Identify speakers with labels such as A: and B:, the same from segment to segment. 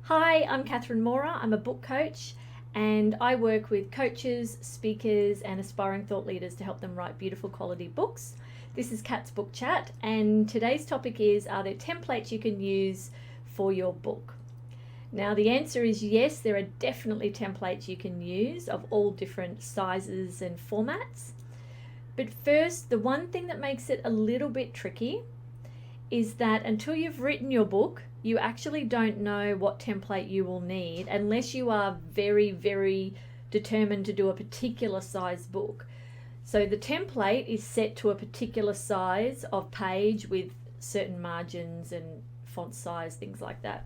A: Hi, I'm Catherine Mora. I'm a book coach and I work with coaches, speakers, and aspiring thought leaders to help them write beautiful quality books. This is Kat's Book Chat, and today's topic is: are there templates you can use for your book? Now, the answer is yes, there are definitely templates you can use of all different sizes and formats. But first, the one thing that makes it a little bit tricky is that until you've written your book, you actually don't know what template you will need unless you are very, very determined to do a particular size book. So the template is set to a particular size of page with certain margins and font size, things like that.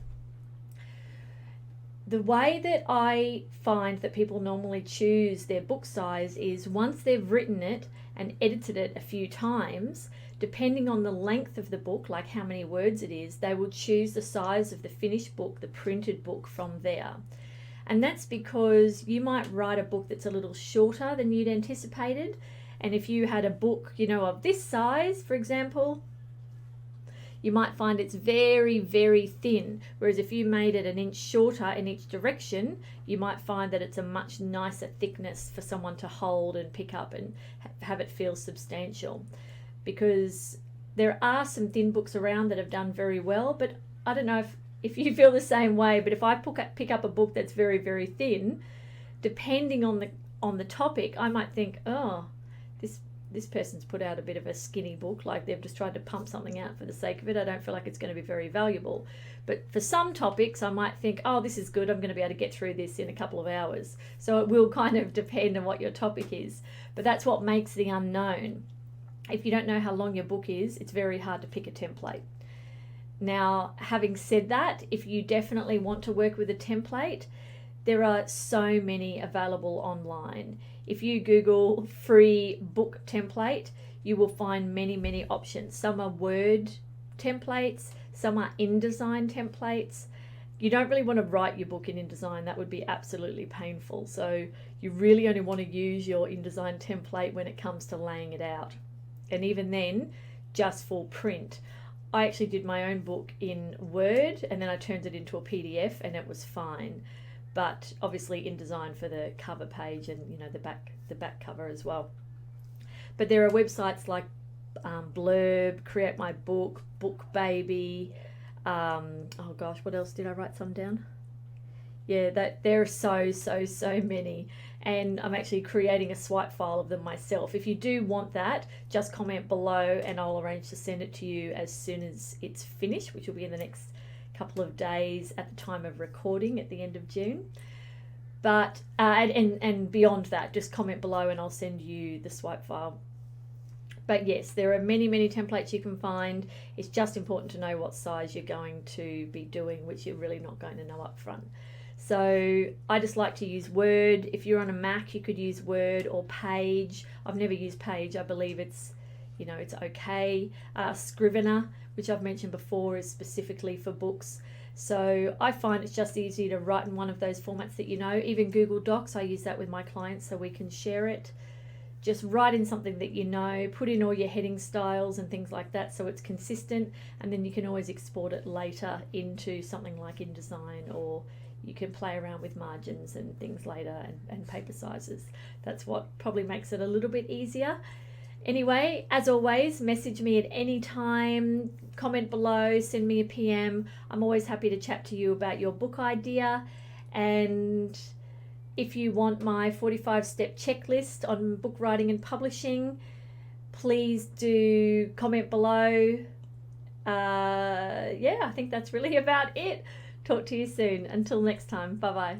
A: The way that I find that people normally choose their book size is once they've written it and edited it a few times, depending on the length of the book, like how many words it is, they will choose the size of the finished book, the printed book, from there. And that's because you might write a book that's a little shorter than you'd anticipated. And if you had a book, of this size, for example, you might find it's very, very thin. Whereas if you made it an inch shorter in each direction, you might find that it's a much nicer thickness for someone to hold and pick up and have it feel substantial. Because there are some thin books around that have done very well, but I don't know if you feel the same way, but if I pick up a book that's very, very thin, depending on the topic, I might think, oh, this person's put out a bit of a skinny book, like they've just tried to pump something out for the sake of it. I don't feel like it's going to be very valuable. But for some topics, I might think, oh, this is good. I'm going to be able to get through this in a couple of hours. So it will kind of depend on what your topic is. But that's what makes the unknown. If you don't know how long your book is, it's very hard to pick a template. Now, having said that, if you definitely want to work with a template, there are so many available online. If you Google free book template, you will find many, many options. Some are Word templates, some are InDesign templates. You don't really want to write your book in InDesign, that would be absolutely painful. So you really only want to use your InDesign template when it comes to laying it out. And even then, just for print. I actually did my own book in Word and then I turned it into a PDF and it was fine. But obviously InDesign for the cover page and the back cover as well. But there are websites like Blurb, Create My Book, BookBaby. Oh gosh, what else did I write some down? Yeah, that there are so many, and I'm actually creating a swipe file of them myself. If you do want that, just comment below and I'll arrange to send it to you as soon as it's finished, which will be in the next couple of days at the time of recording at the end of June. But and beyond that, just comment below and I'll send you the swipe file. But yes, there are many templates you can find. It's just important to know what size you're going to be doing, which you're really not going to know up front. So I just like to use Word. If you're on a Mac, you could use Word or Page. I've never used Page. I believe it's okay. Scrivener, which I've mentioned before, is specifically for books. So I find it's just easy to write in one of those formats that Even Google Docs, I use that with my clients so we can share it. Just write in something that put in all your heading styles and things like that so it's consistent, and then you can always export it later into something like InDesign, or you can play around with margins and things later and paper sizes. That's what probably makes it a little bit easier. Anyway, as always, message me at any time, comment below, send me a PM. I'm always happy to chat to you about your book idea. And if you want my 45-step checklist on book writing and publishing, please do comment below. I think that's really about it. Talk to you soon. Until next time, bye-bye.